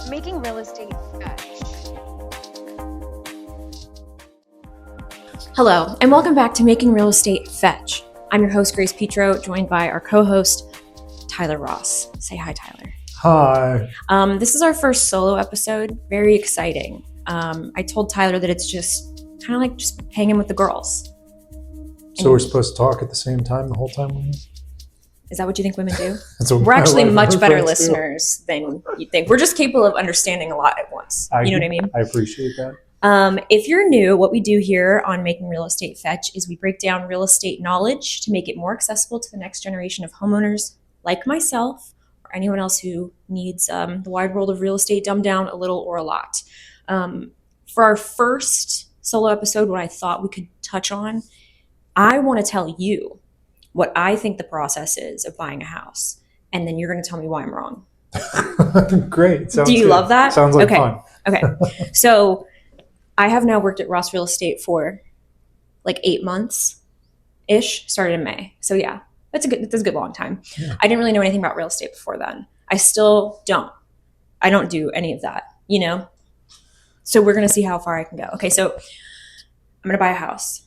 Making real estate fetch. Hello, and welcome back to Making Real Estate Fetch. I'm your host, Grace Petro, joined by our co-host, Tyler Ross. Say hi, Tyler. Hi. This is our first solo episode. Very exciting. I told Tyler that it's just kind of like just hanging with the girls. So we're supposed to talk at the same time the whole time? Is that what you think women do? So We're actually much better listeners than you think. We're just capable of understanding a lot at once. You know what I mean? I appreciate that. If you're new, what we do here on Making Real Estate Fetch is we break down real estate knowledge to make it more accessible to the next generation of homeowners like myself or anyone else who needs the wide world of real estate dumbed down a little or a lot. For our first solo episode, what I thought we could touch on, I want to tell you what I think the process is of buying a house. And then you're going to tell me why I'm wrong. Great. Do you love that? Sounds like fun. Okay. So I have now worked at Ross Real Estate for like 8 months-ish, started in May. So yeah, that's a good long time. Yeah. I didn't really know anything about real estate before then. I still don't. I don't do any of that, you know? So we're going to see how far I can go. Okay, so I'm going to buy a house.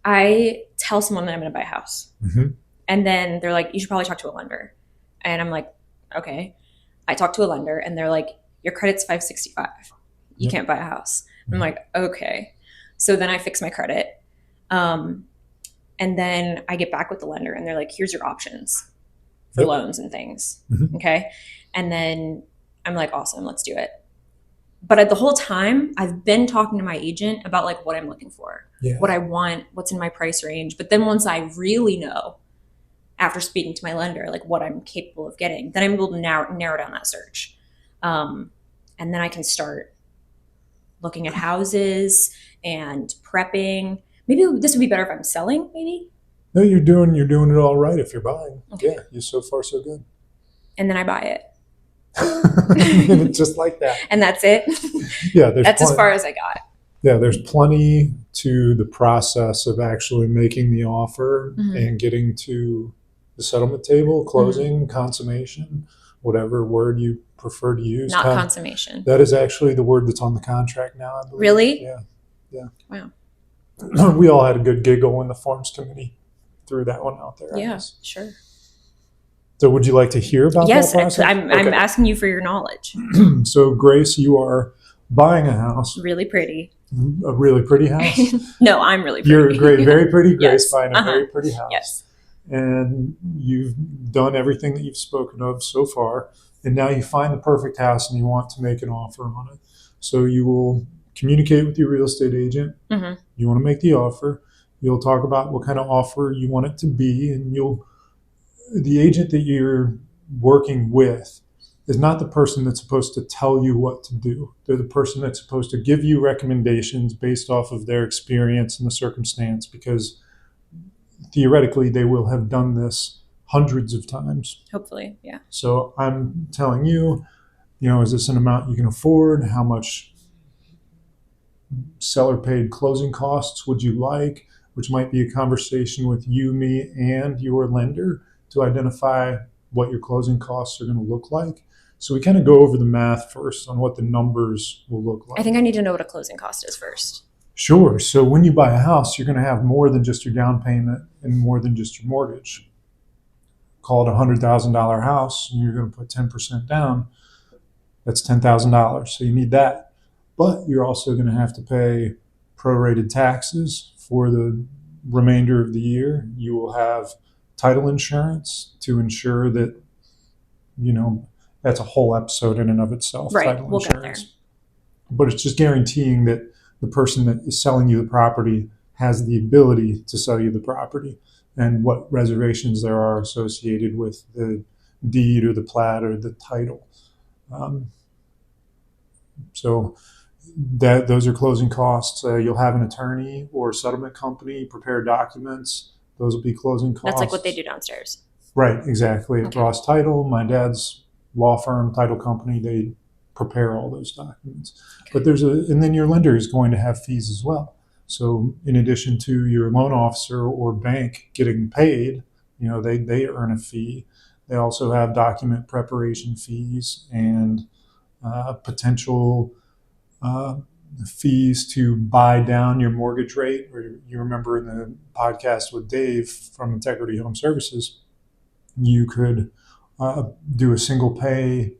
I tell someone that I'm going to buy a house. Mm-hmm. And then they're like, you should probably talk to a lender. And I'm like, okay. I talk to a lender and they're like, your credit's 565. You can't buy a house. I'm like, okay. So then I fix my credit. And then I get back with the lender and they're like, here's your options for loans and things. Mm-hmm. Okay. And then I'm like, awesome, let's do it. But the whole time I've been talking to my agent about like what I'm looking for, what I want, what's in my price range. But then once I really know after speaking to my lender, like what I'm capable of getting, then I'm able to narrow down that search. And then I can start looking at houses and prepping. Maybe this would be better if I'm selling, maybe? No, you're doing it all right if you're buying. Okay. Yeah, you're so far so good. And then I buy it. Just like that. And that's it? Yeah. That's as far as I got. Yeah, there's plenty to the process of actually making the offer and getting to the settlement table, closing, consummation, whatever word you prefer to use. Not consummation. That is actually the word that's on the contract now, I believe. Really? Yeah. Wow. We all had a good giggle when the forms committee threw that one out there. Yeah, sure. So would you like to hear about that process? Yes, I'm asking you for your knowledge. So Grace, you are buying a house. Really pretty. A really pretty house? No, I'm really pretty. You're great, very pretty Grace, yes. buying a very pretty house. Yes. And you've done everything that you've spoken of so far. And now you find the perfect house and you want to make an offer on it. So you will communicate with your real estate agent. Mm-hmm. You want to make the offer. You'll talk about what kind of offer you want it to be. And the agent that you're working with is not the person that's supposed to tell you what to do. They're the person that's supposed to give you recommendations based off of their experience and the circumstance, because theoretically they will have done this hundreds of times. Hopefully, yeah. So I'm telling you, is this an amount you can afford? How much seller paid closing costs would you like? Which might be a conversation with you, me, and your lender to identify what your closing costs are going to look like. So we kind of go over the math first on what the numbers will look like. I think I need to know what a closing cost is first. Sure. So when you buy a house, you're going to have more than just your down payment and more than just your mortgage. Call it a $100,000 house and you're going to put 10% down. That's $10,000. So you need that. But you're also going to have to pay prorated taxes for the remainder of the year. You will have title insurance to ensure that, that's a whole episode in and of itself. Right, title we'll insurance. get there. But it's just guaranteeing that the person that is selling you the property has the ability to sell you the property and what reservations there are associated with the deed or the plat or the title. So those are closing costs. You'll have an attorney or settlement company prepare documents. Those will be closing costs. That's like what they do downstairs. Right, exactly. At Ross Title, my dad's law firm, title company, they prepare all those documents. Okay. But and then your lender is going to have fees as well. So in addition to your loan officer or bank getting paid, they earn a fee. They also have document preparation fees and potential fees to buy down your mortgage rate. Or you remember in the podcast with Dave from Integrity Home Services, you could do a single pay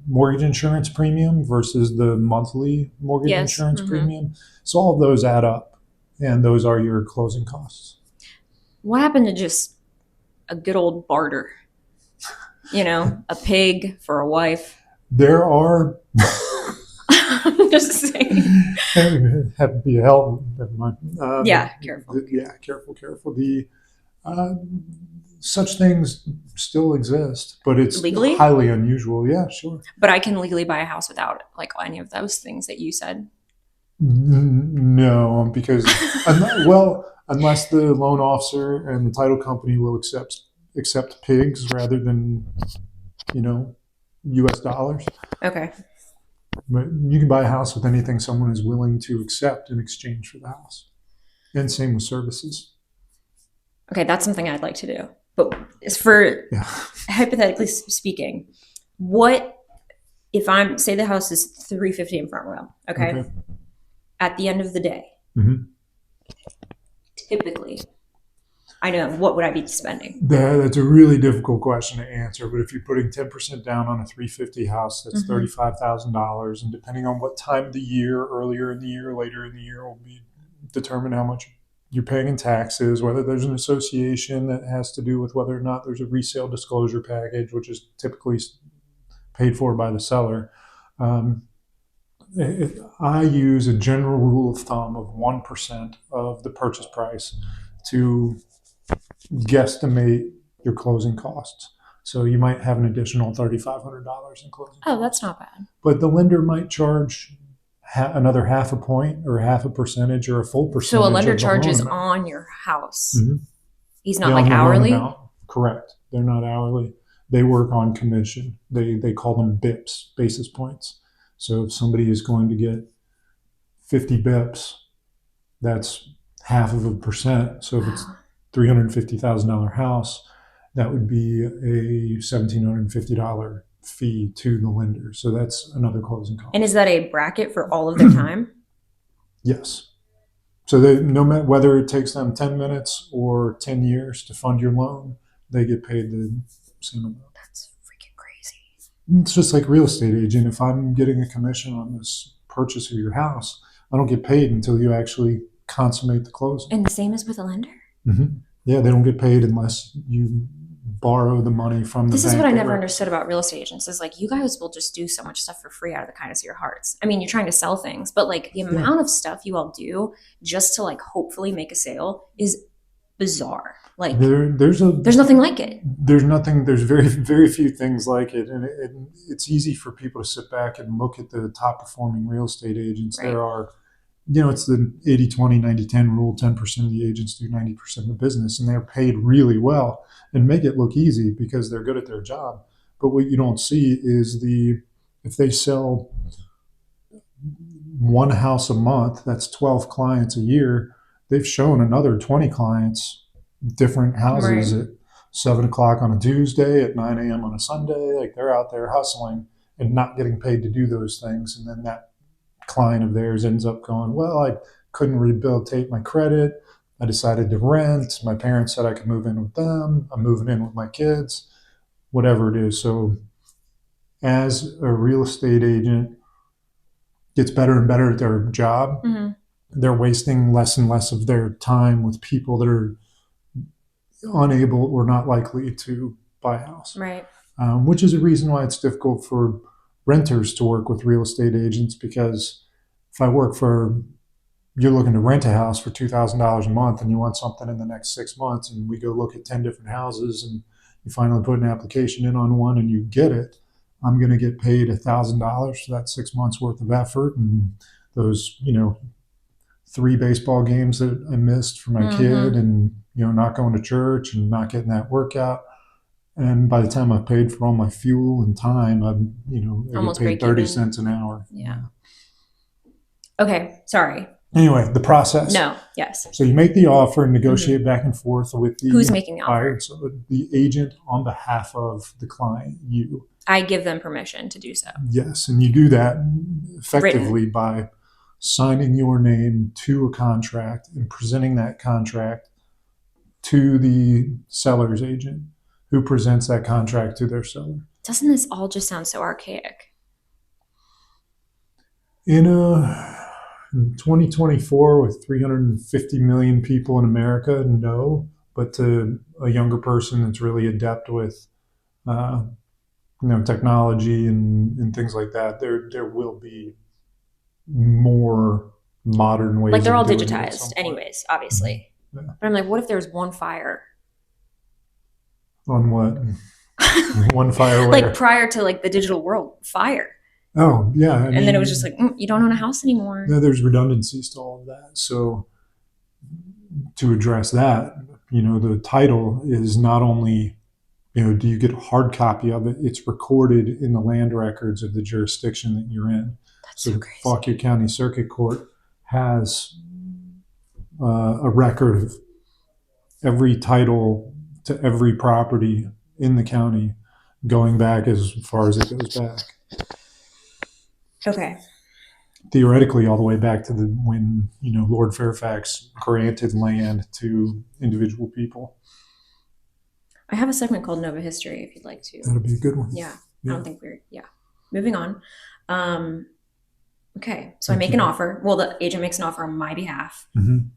mortgage insurance premium versus the monthly mortgage Yes. insurance premium. So all of those add up, and those are your closing costs. What happened to just a good old barter? You know, a pig for a wife. There are. I'm just saying. Have to be a hell. Never mind. Yeah, careful. Careful. The such things still exist, but it's Legally? highly unusual. Yeah, sure. But I can legally buy a house without like any of those things that you said. No, because unless the loan officer and the title company will accept pigs rather than U.S. dollars. Okay. But you can buy a house with anything someone is willing to accept in exchange for the house, and same with services. Okay, that's something I'd like to do. But as for hypothetically speaking, what if I'm say the house is $350 in front row? Okay. At the end of the day, typically, I know what would I be spending? That's a really difficult question to answer. But if you're putting 10% down on a $350 house, that's $35,000, and depending on what time of the year, earlier in the year, later in the year, will be determine how much you're paying in taxes, whether there's an association that has to do with whether or not there's a resale disclosure package, which is typically paid for by the seller. I use a general rule of thumb of 1% of the purchase price to guesstimate your closing costs. So you might have an additional $3,500 in closing costs. That's not bad. But the lender might charge another half a point or half a percentage or a full percentage. So a lender charges on your house. He's not Yeah, like hourly? Correct. They're not hourly. They work on commission. They call them BIPs, basis points. So if somebody is going to get 50 BIPs, that's half of a percent. So if it's $350,000 house, that would be a $1,750 fee to the lender. So that's another closing cost. And is that a bracket for all of their time? Yes. So no matter whether it takes them 10 minutes or 10 years to fund your loan, they get paid the same amount. That's freaking crazy. It's just like real estate agent. If I'm getting a commission on this purchase of your house, I don't get paid until you actually consummate the closing. And the same as with a lender? Yeah, they don't get paid unless you borrow the money from the bank. This is what I never understood about real estate agents is like you guys will just do so much stuff for free out of the kindness of your hearts. I mean, you're trying to sell things, but like the amount of stuff you all do just to like hopefully make a sale is bizarre. Like there's nothing like it. There's very, very few things like it. And it's easy for people to sit back and look at the top performing real estate agents. Right. There are, it's the 80-20, 90-10 rule. 10% of the agents do 90% of the business, and they're paid really well and make it look easy because they're good at their job. But what you don't see is if they sell one house a month, that's 12 clients a year. They've shown another 20 clients different houses at 7 o'clock on a Tuesday, at 9 a.m. on a Sunday. Like they're out there hustling and not getting paid to do those things. And then that client of theirs ends up going, well, I couldn't rehabilitate my credit. I decided to rent. My parents said I could move in with them. I'm moving in with my kids, whatever it is. So as a real estate agent gets better and better at their job, they're wasting less and less of their time with people that are unable or not likely to buy a house. Right. Which is a reason why it's difficult for renters to work with real estate agents, because if you're looking to rent a house for $2,000 a month and you want something in the next 6 months, and we go look at 10 different houses and you finally put an application in on one and you get it, I'm going to get paid $1,000 for that 6 months worth of effort and those, 3 baseball games that I missed for my kid, and not going to church and not getting that workout. And by the time I paid for all my fuel and time, I get paid 30 cents an hour. Yeah. Okay, sorry. Anyway, the process. No. Yes. So you make the offer and negotiate back and forth with the Who's making the buyer. offer? So the agent on behalf of the client, you. I give them permission to do so. Yes, and you do that effectively by signing your name to a contract and presenting that contract to the seller's agent, who presents that contract to their seller. Doesn't this all just sound so archaic? In 2024, with 350 million people in America, no. But to a younger person that's really adept with, technology and things like that, there will be more modern ways. Like they're all of doing it digitized, anyways, obviously. Yeah. But I'm like, what if there's one fire? On what? One fire where? Like prior to like the digital world, fire. Oh, yeah. And then it was just like, you don't own a house anymore. No, there's redundancies to all of that. So to address that, the title is not only, do you get a hard copy of it? It's recorded in the land records of the jurisdiction that you're in. That's So so the crazy. Fauquier County Circuit Court has a record of every title to every property in the county going back as far as it goes back. Okay. Theoretically, all the way back to when Lord Fairfax granted land to individual people. I have a segment called Nova History if you'd like to. That'd be a good one. Yeah. I don't think moving on. Okay. So I make an offer. Well, the agent makes an offer on my behalf. Mm-hmm.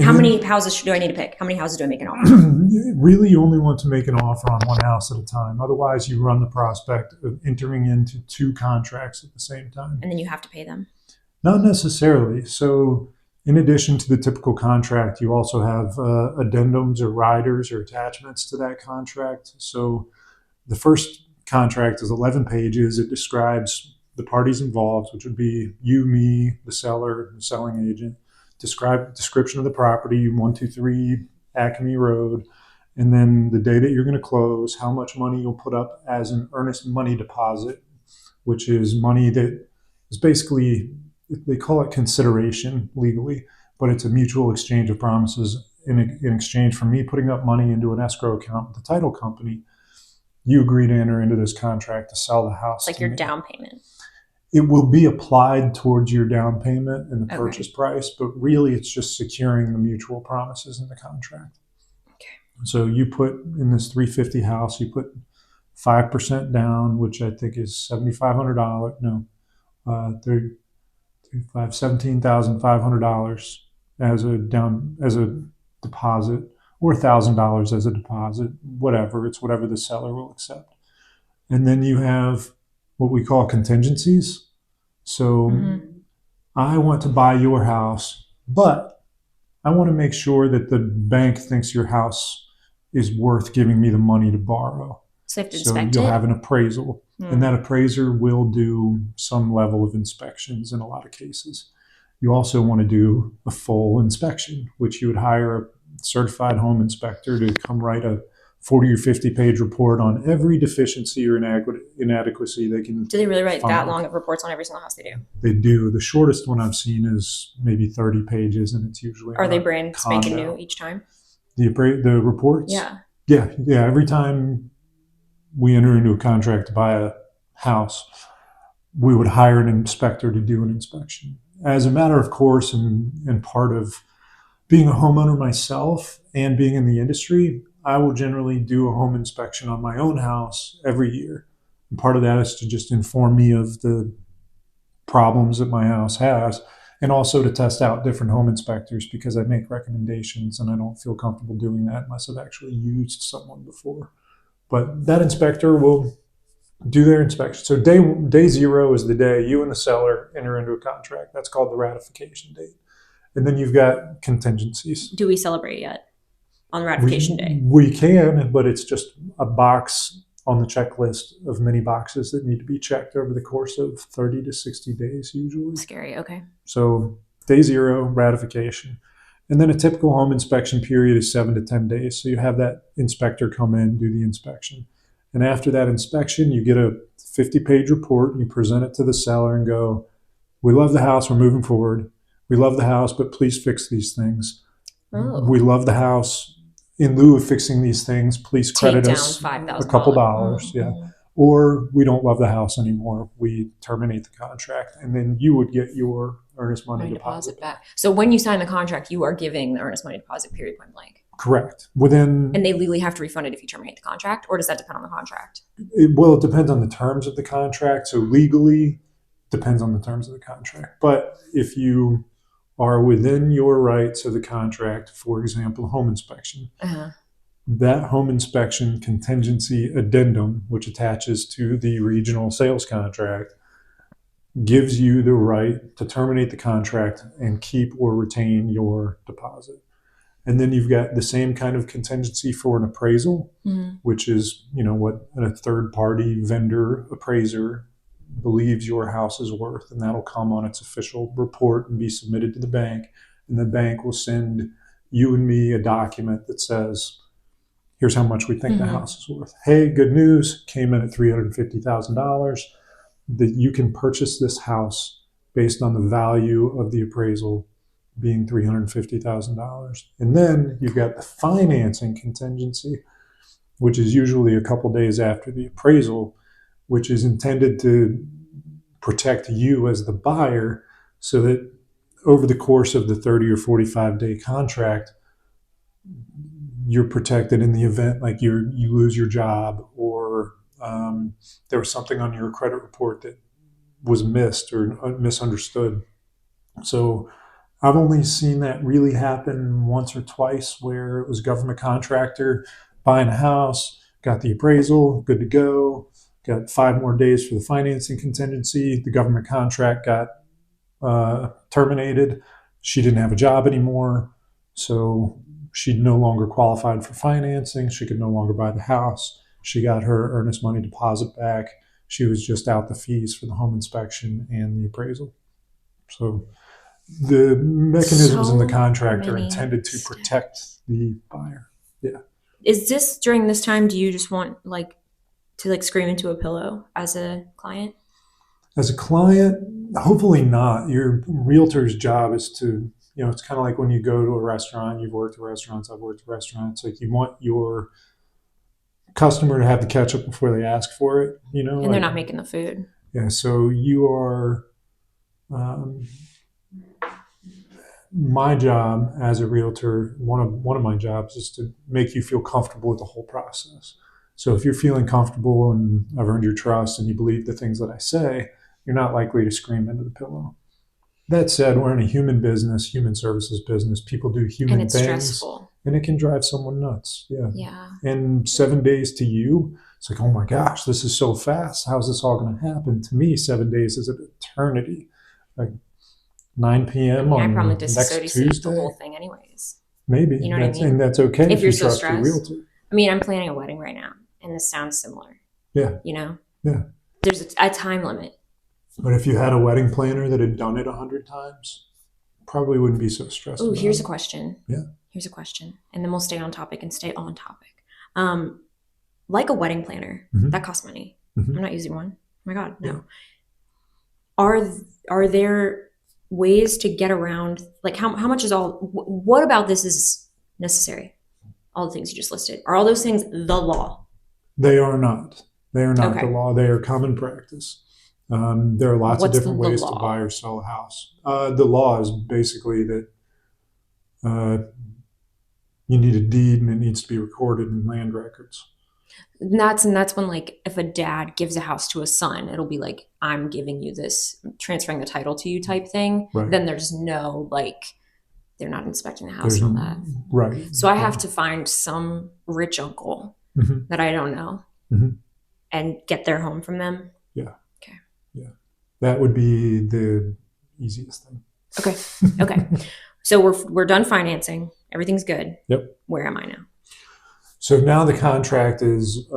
How many houses do I need to pick? How many houses do I make an offer? Really, you only want to make an offer on one house at a time. Otherwise, you run the prospect of entering into two contracts at the same time. And then you have to pay them? Not necessarily. So in addition to the typical contract, you also have addendums or riders or attachments to that contract. So the first contract is 11 pages. It describes the parties involved, which would be you, me, the seller, the selling agent. Description of the property, 123 Acme Road, and then the day that you're going to close, how much money you'll put up as an earnest money deposit, which is money that is basically, they call it consideration legally, but it's a mutual exchange of promises. In exchange for me putting up money into an escrow account with the title company, you agree to enter into this contract to sell the house. It's like your down payment. It will be applied towards your down payment and the purchase price, but really it's just securing the mutual promises in the contract. Okay. So you put in this 350 house, you put 5% down, which I think is $7,500. No, $17,500 as a deposit, or $1,000 as a deposit, whatever. It's whatever the seller will accept. And then you have what we call contingencies. So I want to buy your house, but I want to make sure that the bank thinks your house is worth giving me the money to borrow. So, you'll have an appraisal, and that appraiser will do some level of inspections in a lot of cases. You also want to do a full inspection, which you would hire a certified home inspector to come write a 40 or 50 page report on every deficiency or inadequacy they can. Do they really write that long of reports on every single house they do? They do. The shortest one I've seen is maybe 30 pages, and it's usually. Are they brand spanking new each time? The reports? Yeah. Yeah. Every time we enter into a contract to buy a house, we would hire an inspector to do an inspection. As a matter of course, and part of being a homeowner myself and being in the industry, I will generally do a home inspection on my own house every year. And part of that is to just inform me of the problems that my house has, and also to test out different home inspectors, because I make recommendations and I don't feel comfortable doing that unless I've actually used someone before. But that inspector will do their inspection. So day zero is the day you and the seller enter into a contract. That's called the ratification date. And then you've got contingencies. Do we celebrate yet on ratification day? We can, but it's just a box on the checklist of many boxes that need to be checked over the course of 30 to 60 days usually. Scary, okay. So day zero, ratification. And then a typical home inspection period is 7 to 10 days. So you have that inspector come in, do the inspection. And after that inspection, you get a 50-page report and you present it to the seller and go, we love the house, we're moving forward. We love the house, but please fix these things. Oh. We love the house. In lieu of fixing these things, please credit Take down us $5,000. a couple dollars. Yeah. Or we don't love the house anymore. We terminate the contract, and then you would get your earnest money deposit back. So when you sign the contract, you are giving the earnest money deposit, period, point blank. Correct. And they legally have to refund it if you terminate the contract, or does that depend on the contract? It depends on the terms of the contract. So legally, depends on the terms of the contract. But if you are within your rights of the contract, for example, home inspection, that home inspection contingency addendum, which attaches to the regional sales contract, gives you the right to terminate the contract and keep or retain your deposit. And then you've got the same kind of contingency for an appraisal, which is, what a third party vendor appraiser believes your house is worth. And that'll come on its official report and be submitted to the bank. And the bank will send you and me a document that says, here's how much we think the house is worth. Hey, good news, came in at $350,000, that you can purchase this house based on the value of the appraisal being $350,000. And then you've got the financing contingency, which is usually a couple days after the appraisal, which is intended to protect you as the buyer so that over the course of the 30 or 45-day contract, you're protected in the event like you lose your job, or there was something on your credit report that was missed or misunderstood. So I've only seen that really happen once or twice, where it was a government contractor buying a house, got the appraisal, good to go, got 5 more days for the financing contingency. The government contract got terminated. She didn't have a job anymore, so she no longer qualified for financing. She could no longer buy the house. She got her earnest money deposit back. She was just out the fees for the home inspection and the appraisal. So the mechanisms in the contract are intended to protect the buyer. Yeah. Is this during this time, do you just want to scream into a pillow as a client? As a client, hopefully not. Your realtor's job is to, it's kind of like when you go to a restaurant. You've worked at restaurants, I've worked at restaurants. Like, you want your customer to have the ketchup before they ask for it, And they're not making the food. Yeah, so you are, my job as a realtor, one of my jobs is to make you feel comfortable with the whole process. So if you're feeling comfortable and I've earned your trust and you believe the things that I say, you're not likely to scream into the pillow. That said, we're in a human business, human services business. People do human things. Stressful. And it can drive someone nuts. Yeah. Yeah. And 7 days to you, it's like, oh my gosh, this is so fast. How's this all going to happen? To me, 7 days is an eternity. Like 9 p.m. I probably on next Tuesday. the whole thing anyways. Maybe. You know what I mean? And that's okay if you're so trust stressed. your realtor. I mean, I'm planning a wedding right now, and this sounds similar. Yeah. Yeah. There's a time limit. But if you had a wedding planner that had done it 100 times, probably wouldn't be so stressed. Oh, here's a question. Yeah. Here's a question. And then we'll stay on topic and stay on topic. Like a wedding planner, that costs money. I'm not using one. Oh my God, no. Yeah. Are there ways to get around, how much is what about this is necessary? All the things you just listed. Are all those things the law? They are not. They are not the law. They are common practice. There are lots of different ways to buy or sell a house. The law is basically that you need a deed and it needs to be recorded in land records. And that's when if a dad gives a house to a son, it'll be like, I'm giving you this, transferring the title to you type thing. Right. Then there's no they're not inspecting the house and all that. Right. So I have to find some rich uncle that I don't know and get their home from them. Yeah. Okay. Yeah. That would be the easiest thing. Okay. So we're done financing. Everything's good. Yep. Where am I now? So now the contract is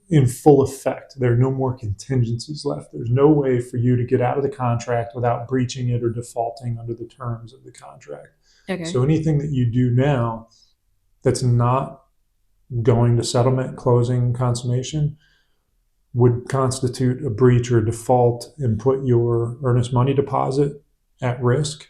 in full effect. There are no more contingencies left. There's no way for you to get out of the contract without breaching it or defaulting under the terms of the contract. Okay. So anything that you do now that's not going to settlement, closing, consummation would constitute a breach or a default and put your earnest money deposit at risk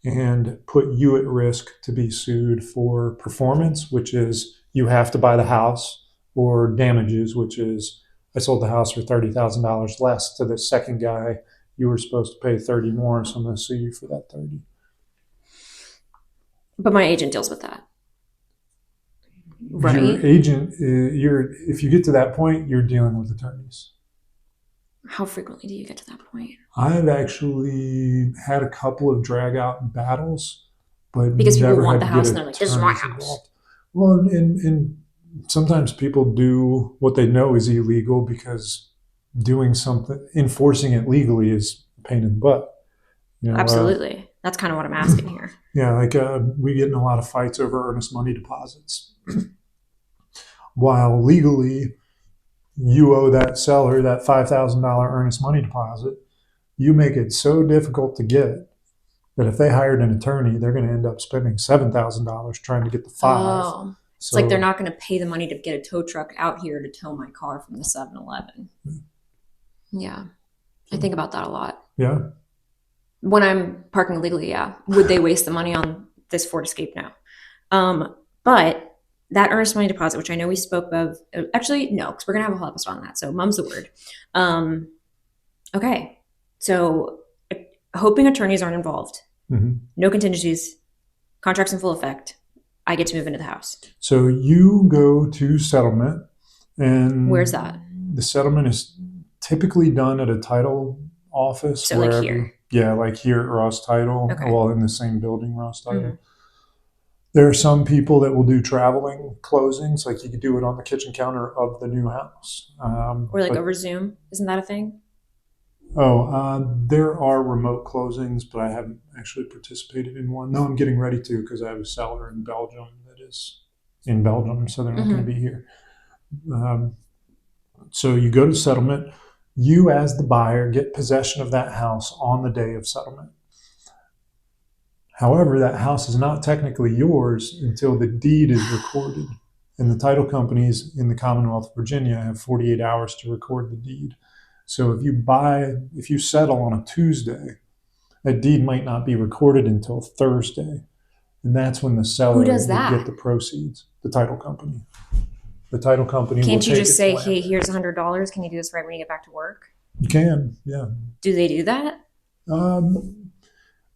and put you at risk to be sued for performance, which is you have to buy the house, or damages, which is I sold the house for $30,000 less to the second guy. You were supposed to pay 30 more, so I'm going to sue you for that 30. But my agent deals with that. Right? Your agent, if you get to that point, you're dealing with attorneys. How frequently do you get to that point? I've actually had a couple of drag out battles, but Because people never want had the to house get and they're like, this is my attorneys house. involved. Well, and sometimes people do what they know is illegal because doing something, enforcing it legally is a pain in the butt. Absolutely. That's kind of what I'm asking here. Yeah, like we get in a lot of fights over earnest money deposits. While legally, you owe that seller that $5,000 earnest money deposit, you make it so difficult to get that if they hired an attorney, they're going to end up spending $7,000 trying to get the $5,000. Oh, it's like they're not going to pay the money to get a tow truck out here to tow my car from the 7-Eleven. Yeah. I think about that a lot. Yeah. When I'm parking illegally, yeah. Would they waste the money on this Ford Escape? No. But that earnest money deposit, which I know we spoke of, actually, no, because we're going to have a whole episode on that. So mum's the word. Okay. So hoping attorneys aren't involved. Mm-hmm. No contingencies. Contracts in full effect. I get to move into the house. So you go to settlement. And where's that? The settlement is typically done at a title office. So like here? Yeah, like here at Ross Title. Okay. Well, in the same building, Ross Title. Mm-hmm. There are some people that will do traveling closings, like you could do it on the kitchen counter of the new house. Or like over Zoom. Isn't that a thing? There are remote closings, but I haven't actually participated in one. No, I'm getting ready to because I have a seller in Belgium that is in Belgium, so they're not going to be here. So you go to settlement. You, as the buyer, get possession of that house on the day of settlement. However, that house is not technically yours until the deed is recorded. And the title companies in the Commonwealth of Virginia have 48 hours to record the deed. So if you settle on a Tuesday, that deed might not be recorded until Thursday. And that's when the seller will get the proceeds, the title company. The title company Can't you just say, land. hey, here's $100. Can you do this right when you get back to work? You can, yeah. Do they do that?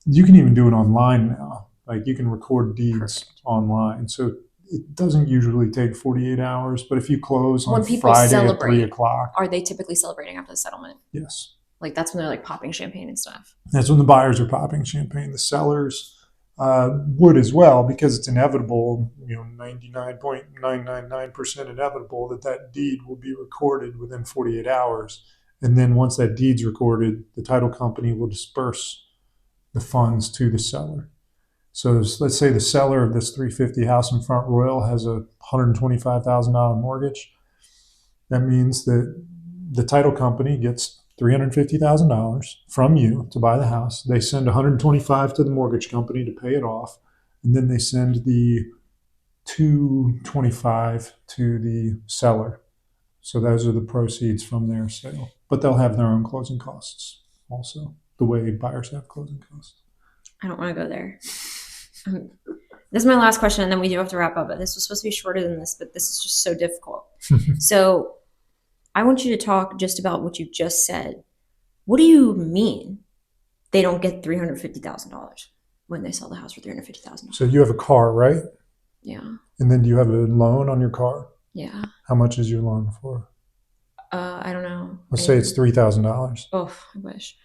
You can even do it online now. Like you can record deeds online. So it doesn't usually take 48 hours, but if you close on Friday at 3 o'clock. Are they typically celebrating after the settlement? Yes. Like that's when they're like popping champagne and stuff. That's when the buyers are popping champagne. The sellers would as well, because it's inevitable, 99.999% inevitable that deed will be recorded within 48 hours. And then once that deed's recorded, the title company will disperse the funds to the seller. So let's say the seller of this 350 house in Front Royal has a $125,000 mortgage. That means that the title company gets $350,000 from you to buy the house. They send $125,000 to the mortgage company to pay it off, and then they send the $225,000 to the seller. So those are the proceeds from their sale. But they'll have their own closing costs also, the way buyers have closing costs. I don't want to go there. This is my last question, and then we do have to wrap up. But this was supposed to be shorter than this, but this is just so difficult. So I want you to talk just about what you just said. What do you mean they don't get $350,000 when they sell the house for $350,000? So you have a car, right? Yeah. And then do you have a loan on your car? Yeah. How much is your loan for? I don't know. Let's say it's $3,000. Oh, I wish.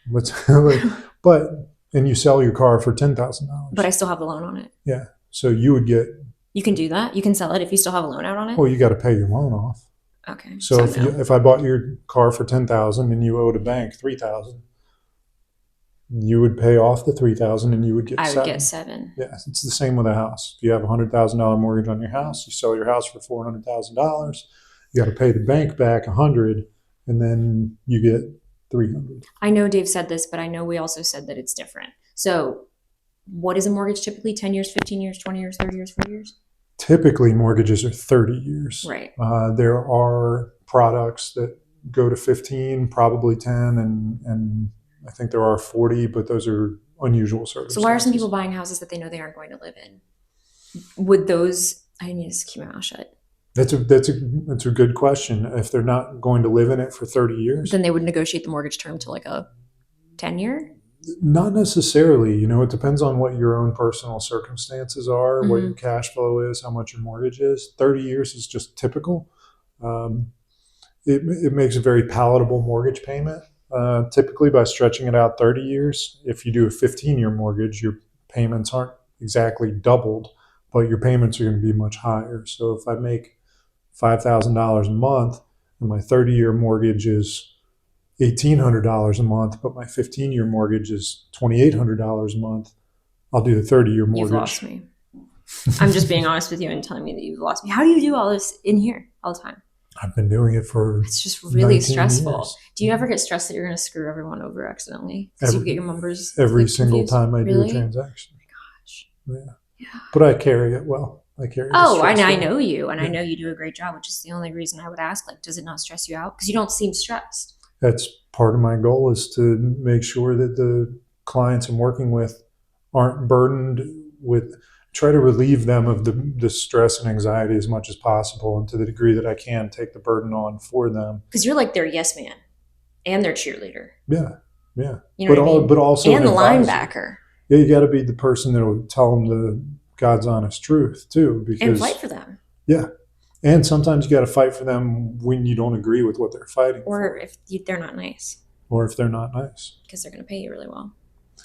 And you sell your car for $10,000. But I still have the loan on it. Yeah. So you would get. You can do that. You can sell it if you still have a loan out on it. Well, you got to pay your loan off. Okay. So if I bought your car for $10,000 and you owed a bank $3,000, you would pay off the $3,000 and you would get $7,000. I would get $7,000. Yeah, it's the same with a house. If you have a $100,000 mortgage on your house, you sell your house for $400,000. You got to pay the bank back $100,000, and then you get $300,000. I know Dave said this, but I know we also said that it's different. So, what is a mortgage typically? 10 years, 15 years, 20 years, 30 years, 40 years? Typically, mortgages are 30 years. Right. There are products that go to 15, probably 10, and I think there are 40, but those are unusual circumstances. So why are some people buying houses that they know they aren't going to live in? Would those? I need to keep my mouth shut. That's a good question. If they're not going to live in it for 30 years, then they would negotiate the mortgage term to like a 10-year. Not necessarily. It depends on what your own personal circumstances are, what your cash flow is, how much your mortgage is. 30 years is just typical. It makes a very palatable mortgage payment. Typically, by stretching it out 30 years, if you do a 15-year mortgage, your payments aren't exactly doubled, but your payments are going to be much higher. So if I make $5,000 a month and my 30-year mortgage is $1,800 a month, but my 15-year mortgage is $2,800 a month, I'll do the 30-year mortgage. You've lost me. I'm just being honest with you and telling me that you've lost me. How do you do all this in here all the time? I've been doing it for It's just really stressful. Years. Do you ever get stressed that you're going to screw everyone over accidentally? Because you get your numbers every single confused? time I do a transaction. Oh my gosh. Yeah. But I carry it well. I know you, and I know you do a great job, which is the only reason I would ask, like, does it not stress you out? Because you don't seem stressed. That's part of my goal, is to make sure that the clients I'm working with aren't burdened with, try to relieve them of the stress and anxiety as much as possible, and to the degree that I can, take the burden on for them. Because you're like their yes man and their cheerleader. Yeah. You know what I mean? But also and the linebacker. Yeah, you got to be the person that will tell them the God's honest truth too, because and fight for them. Yeah, and sometimes you got to fight for them when you don't agree with what they're fighting or for. If they're not nice. Or if they're not nice. Because they're going to pay you really well,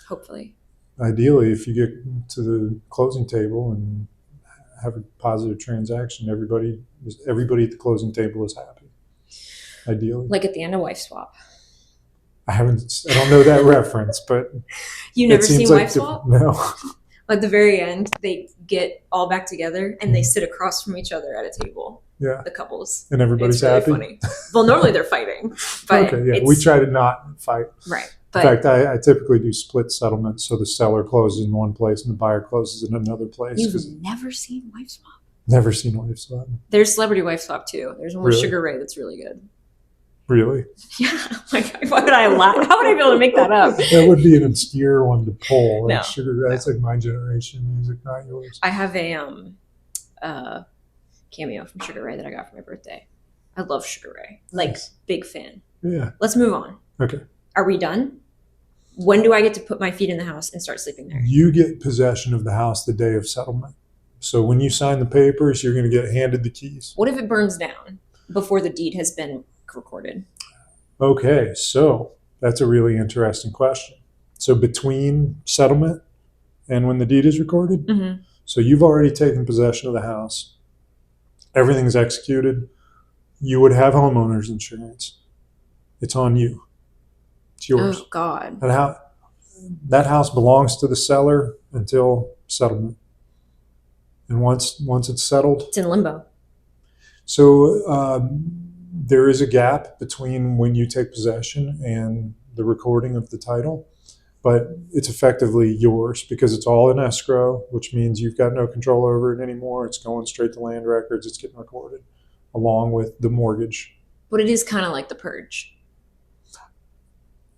hopefully. Ideally, if you get to the closing table and have a positive transaction, everybody at the closing table is happy. Ideally, like at the end of Wife Swap. I don't know that reference, but you never seen Wife Swap? No. At the very end, they get all back together and they sit across from each other at a table. Yeah, the couples, and everybody's really happy. Funny. Well, normally they're fighting, but okay, yeah, we try to not fight. Right. But in fact, I typically do split settlements, so the seller closes in one place and the buyer closes in another place. You've never seen Wife Swap? Never seen Wife Swap. There's Celebrity Wife Swap too. There's one with Sugar Ray that's really good. Really? Yeah. Like, why would I laugh? How would I be able to make that up? That would be an obscure one to pull. Like no, Sugar Ray, that's like my generation music, not yours. I have a cameo from Sugar Ray that I got for my birthday. I love Sugar Ray. Like, nice. Big fan. Yeah. Let's move on. Okay. Are we done? When do I get to put my feet in the house and start sleeping there? You get possession of the house the day of settlement. So when you sign the papers, you're going to get handed the keys. What if it burns down before the deed has been recorded? Okay, so that's a really interesting question. So between settlement and when the deed is recorded, so you've already taken possession of the house. Everything's executed. You would have homeowner's insurance. It's on you. It's yours. Oh, God. That house belongs to the seller until settlement. And once it's settled, it's in limbo. So there is a gap between when you take possession and the recording of the title, but it's effectively yours because it's all in escrow, which means you've got no control over it anymore. It's going straight to land records. It's getting recorded along with the mortgage. But it is kind of like The Purge.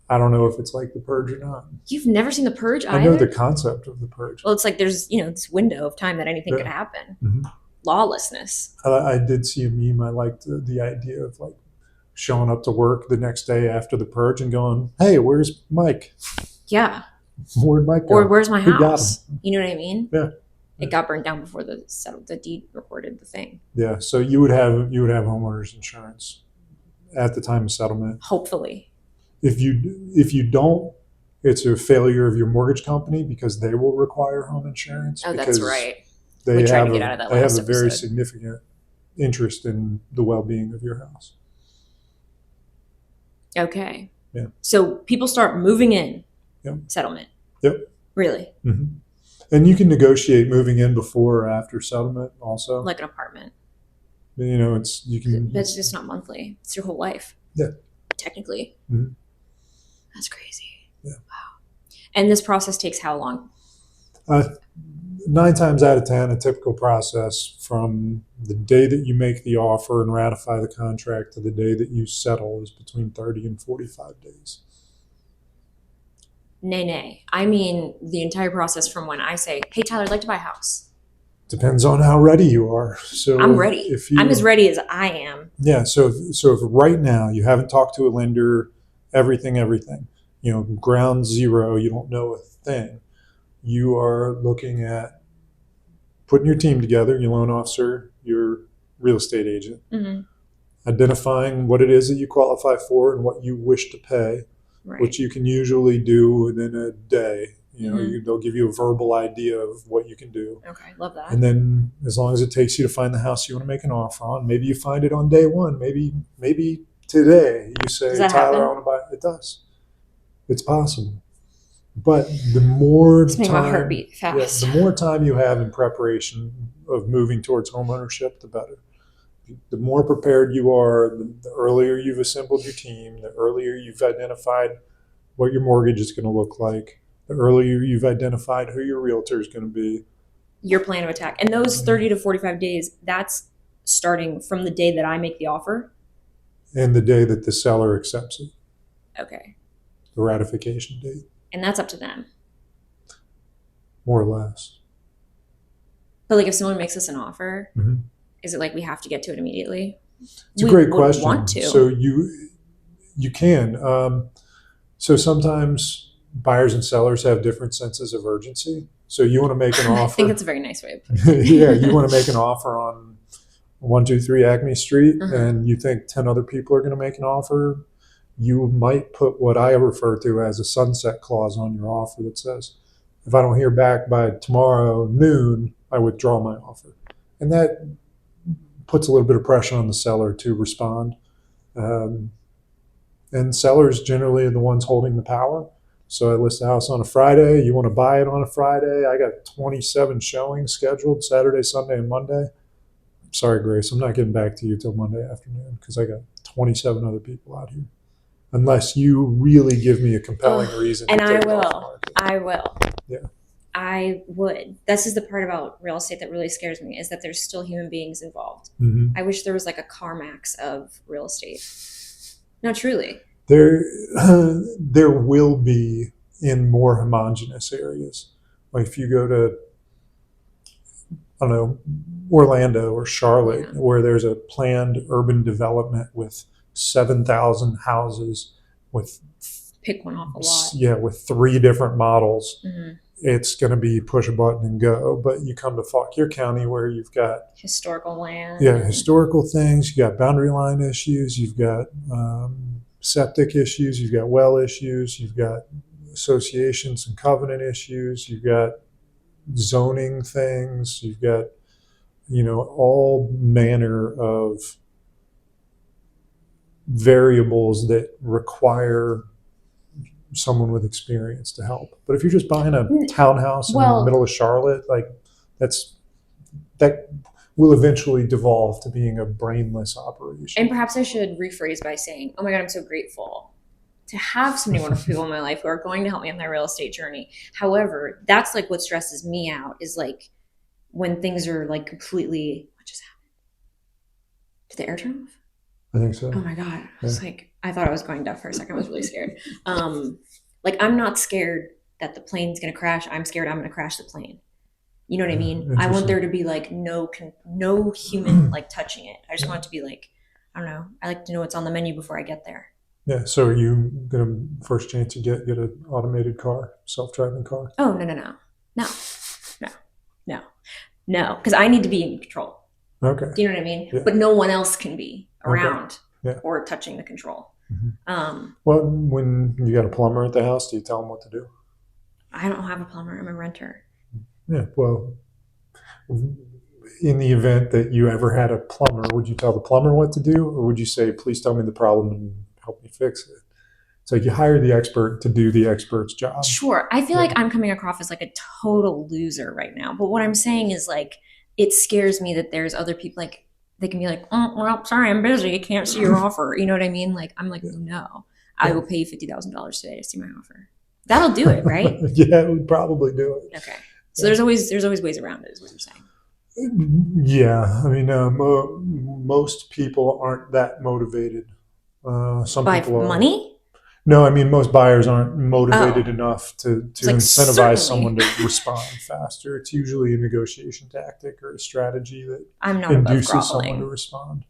I don't know if it's like The Purge or not. You've never seen The Purge either? I know the concept of The Purge. Well, it's like there's, this window of time that anything could happen. Mm-hmm. Lawlessness. I did see a meme. I liked the idea of like showing up to work the next day after The Purge and going, hey, where's Mike? Yeah. Where'd Mike go? Or where's my Who got house? him? You know what I mean? Yeah. It got burned down before the deed recorded the thing. Yeah. So you would have homeowners insurance at the time of settlement. Hopefully. If you don't, it's a failure of your mortgage company because they will require home insurance. Oh, that's right. They we have to get out of that they have last a very episode. significant interest in the well-being of your house. Okay. Yeah. So people start moving in. Yep. Settlement. Yep. Really? Mm-hmm. And you can negotiate moving in before or after settlement also. Like an apartment. It's just not monthly. It's your whole life. Yeah. Technically. Mm-hmm. That's crazy. Yeah. Wow. And this process takes how long? 9 times out of 10, a typical process from the day that you make the offer and ratify the contract to the day that you settle is between 30 and 45 days. Nay. I mean the entire process from when I say, "Hey, Tyler, I'd like to buy a house." Depends on how ready you are. So I'm ready. if you, I'm as ready as I am. yeah. So if right now you haven't talked to a lender, everything, ground zero, you don't know a thing. You are looking at putting your team together, your loan officer, your real estate agent, Mm-hmm. identifying what it is that you qualify for and what you wish to pay, Right. which you can usually do within a day. Mm-hmm. They'll give you a verbal idea of what you can do. Okay, love that. And then as long as it takes you to find the house you want to make an offer on, maybe you find it on day one, maybe today you say, Does that Tyler, happen? I want to buy it. It does. It's possible. But the more It's making my heart time, beat fast. the more time you have in preparation of moving towards homeownership, the better. The more prepared you are, the earlier you've assembled your team, the earlier you've identified what your mortgage is going to look like, the earlier you've identified who your realtor is going to be. Your plan of attack. And those 30 to 45 days, that's starting from the day that I make the offer. And the day that the seller accepts it. Okay. The ratification date. And that's up to them. More or less. But like if someone makes us an offer, mm-hmm. Is it like we have to get to it immediately? It's a great question. Want to. So you can. So sometimes buyers and sellers have different senses of urgency. So you want to make an offer. I think it's a very nice way of putting it. Yeah, you want to make an offer on 123 Acme Street, and you think 10 other people are going to make an offer. You might put what I refer to as a sunset clause on your offer that says, if I don't hear back by tomorrow noon, I withdraw my offer. And that puts a little bit of pressure on the seller to respond. And sellers generally are the ones holding the power. So I list a house on a Friday. You want to buy it on a Friday. I got 27 showings scheduled Saturday, Sunday, and Monday. Sorry, Grace, I'm not getting back to you till Monday afternoon because I got 27 other people out here. Unless you really give me a compelling reason. And to take it off the market. I will. Yeah. I would. This is the part about real estate that really scares me, is that there's still human beings involved. Mm-hmm. I wish there was like a CarMax of real estate. No, truly. There will be in more homogenous areas. Like if you go to, I don't know, Orlando or Charlotte, where there's a planned urban development with 7,000 houses with pick one off a lot. Yeah, with 3 different models. Mm-hmm. It's going to be push a button and go. But you come to Fauquier County where you've got historical land. Yeah, historical things. You got boundary line issues. You've got septic issues. You've got well issues. You've got associations and covenant issues. You've got zoning things. You've got all manner of variables that require someone with experience to help. But if you're just buying a townhouse in the middle of Charlotte, like that will eventually devolve to being a brainless operation. And perhaps I should rephrase by saying, oh my God, I'm so grateful to have so many wonderful people in my life who are going to help me on my real estate journey. However, that's like what stresses me out, is like when things are like completely, what just happened? Did the air turn off? I think so. Oh my God. I was like, I thought I was going deaf for a second. I was really scared. Like I'm not scared that the plane's going to crash. I'm scared I'm going to crash the plane. You know what I mean? I want there to be like no human like touching it. I just want it to be like, I don't know. I like to know what's on the menu before I get there. Yeah. So are you gonna first chance you get an automated car, self-driving car? Oh no. Because I need to be in control. Okay. Do you know what I mean? Yeah. But no one else can be around Yeah. or touching the control. Mm-hmm. Well, when you got a plumber at the house, do you tell them what to do? I don't have a plumber. I'm a renter. Yeah. Well, in the event that you ever had a plumber, would you tell the plumber what to do, or would you say, please tell me the problem and help me fix it? So you hire the expert to do the expert's job. Sure. I feel like I'm coming across as like a total loser right now. But what I'm saying is like, it scares me that there's other people, like they can be like, oh, well, sorry, I'm busy. I can't see your offer. You know what I mean? Like, I'm like, no, I will pay you $50,000 today to see my offer. That'll do it, right? Yeah, it would probably do it. Okay. So there's always ways around it, is what you're saying. Yeah. I mean, most people aren't that motivated. Some by people are. Money? No, I mean, most buyers aren't motivated enough to like, incentivize certainly. someone to respond faster. It's usually a negotiation tactic or a strategy that I'm not above induces someone to groveling. respond.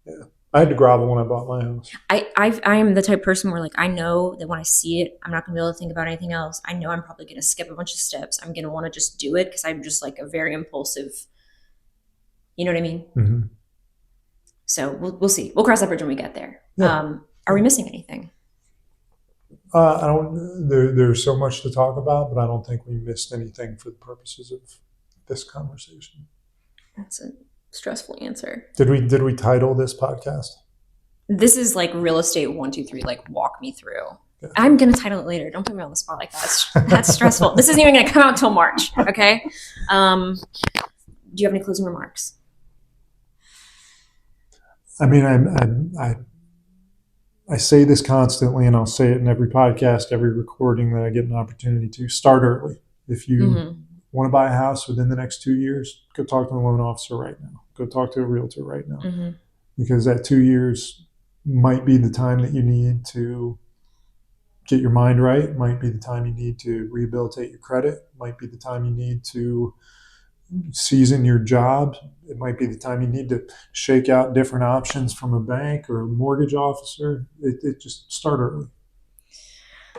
Yeah. I had to grovel when I bought my house. I am the type of person where like I know that when I see it, I'm not gonna be able to think about anything else. I know I'm probably gonna skip a bunch of steps. I'm gonna want to just do it because I'm just like a very impulsive. You know what I mean? Mm-hmm. So we'll see. We'll cross that bridge when we get there. Yeah. Are we missing anything? I don't. There's so much to talk about, but I don't think we missed anything for the purposes of this conversation. That's a stressful answer. Did we title this podcast? This is like real estate 1, 2, 3. Like walk me through. Yeah. I'm gonna title it later. Don't put me on the spot like that. That's stressful. This isn't even gonna come out until March. Okay. Do you have any closing remarks? I mean, I say this constantly, and I'll say it in every podcast, every recording that I get an opportunity to. Start early. If you want to buy a house within the next 2 years, go talk to a loan officer right now. Go talk to a realtor right now. Because that 2 years might be the time that you need to get your mind right. Might be the time you need to rehabilitate your credit. Might be the time you need to season your job. It might be the time you need to shake out different options from a bank or a mortgage officer. It just start early.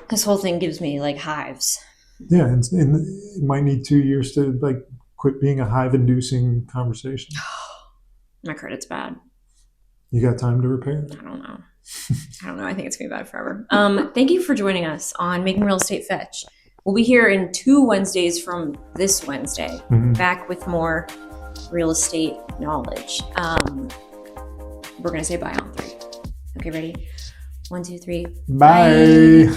This whole thing gives me like hives. Yeah, and it might need 2 years to like quit being a hive-inducing conversation. My credit's bad. You got time to repair it? I don't know. I think it's gonna be bad forever. Thank you for joining us on Making Real Estate Fetch. We'll be here in 2 Wednesdays from this Wednesday, back with more real estate knowledge. We're going to say bye on 3. Okay, ready? 1, 2, 3. Bye.